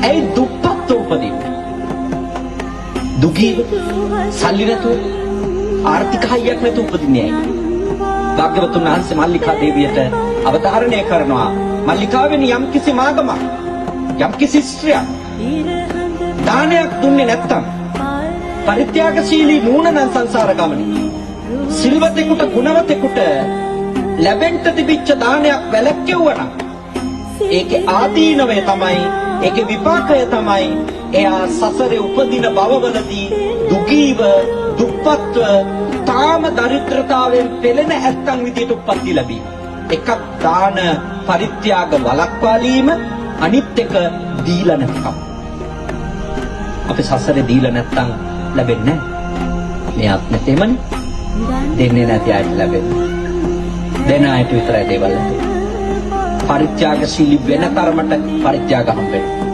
ඇයි දුප්පත් උපදින්නේ? දුගීව සල්ලි නැතුව ආර්ථික හයියක් නැතුව උපදින්නේ ඇයි? භාග්‍යවතුන් වහන්සේ මල්ලිකා දේවියට අවධාරණය කරනවා මල්ලිකාවෙනි යම්කිසි මාගමක් යම්කිසි ස්ත්‍රියක් දානයක් දුන්නේ නැත්තම් පරිත්‍යාගශීලී නුවණ නම් සංසාර ගමනේ සිල්වතෙකුට ගුණවතෙකුට ලැබෙන්න තිබිච්ච දානයක් වැළැක්කෙව්වනම් ඒකේ ආදීනවය තමයි ඒකේ විපාකය තමයි එයා සසරේ උපදින භවවලදී දුගීව දුප්පත්ව තාම දරිද්‍රතාවයෙන් පෙළෙන ඇත්තන් විදියට උප්පත්ති ලැබී එකක් දාන පරිත්‍යාග වළක්වාලීම අනිත් එක දීලා නැත්නම් අපි සසරේ දීලා නැත්නම් ලැබෙන්නේ නැහැ මේ ආත්මෙතෙමනේ දෙන්නේ නැති අයට ලැබෙන්නේ දෙන අයට විතරයි දේවල් ලැබෙන්නේ පරිත්‍යාගශීලී වෙන තරමට පරිත්‍යාග හම්බෙන්නේ